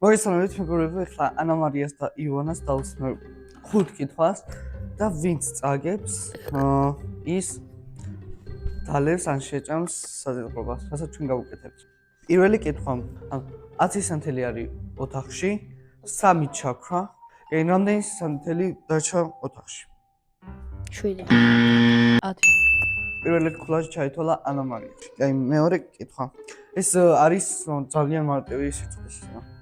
მოგესალმებით მეგობრებო, ახლა ანა მარიას და ივანას დავუსმევ 5 კითხვას და ვინც წაგებს ის დალევს ან შეჭამს საძილყრობას, რასაც ჩვენ გავუკეთებთ. პირველი კითხვა, 10 სანთელი არის ოთახში, 3 ჩაქრა, რამდენი სანთელი დარჩა ოთახში? 7. 10. პირველი კვლავ ჩაითვალა ანა მარიაში. აი მეორე კითხვა. ეს არის ძალიან მარტივი სიტყვა.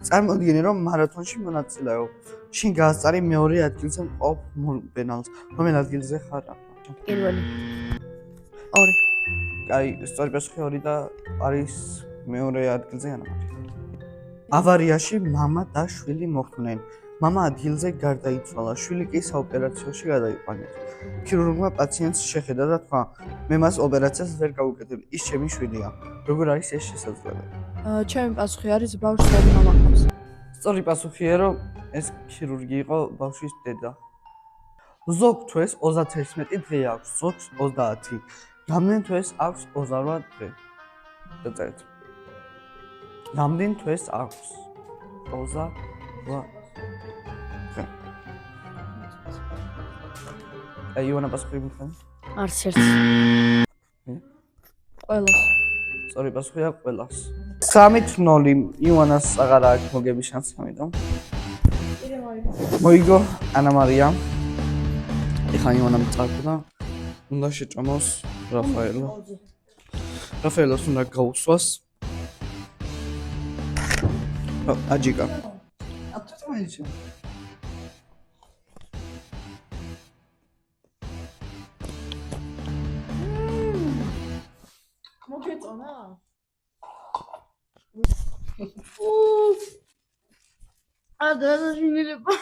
წარმოგიდგენე რომ მარათონში მონაწილეობ. შენ გაასწარი მეორე ადგილზე მყოფ მომბენალს. რომელ ადგილზე ხარ? პირველი. 2. აი, სწორი პასუხი 2 და არის მეორე ადგილზე ანა მარია. ავარიაში მამა და შვილი მოხვდნენ. მამა ადგილზე გარდაიცვალა, შვილი კი საოპერაციოში გადაიყვანეს. ქირურგმა პაციენტს შეხედა და თქვა: "მე მას ოპერაციას ვერ გავუკეთებ, ის ჩემი შვილია." როგორ არის ეს შესაძლებელი? ჩემი პასუხი არის ბავშვს ორი მამა ყავს. სწორი პასუხია, რომ ეს ქირურგი იყო ბავშვის დედა. ზოგ თვეს 31 დღე აქვს, ზოგს 30. რამდენ თვეს აქვს 28 დღე? დაწერეთ. რამდენ თვეს აქვს 28 დღე? აი, ივანა პასუხი მithani? არც ერთს. ყველას. სწორი პასუხია ყველას. 3-0 ივანას აღარ აქვს მოგების შანსი, ამიტომ. მოიგო ანა მარია. ეხლა ივანამ წარკვდა. უნდა შეჭამოს რაფაელო. რაფაელოს უნდა გაუსვას. აჯიკა. აბსოლუტურად. მოგეწონა? და შინილება.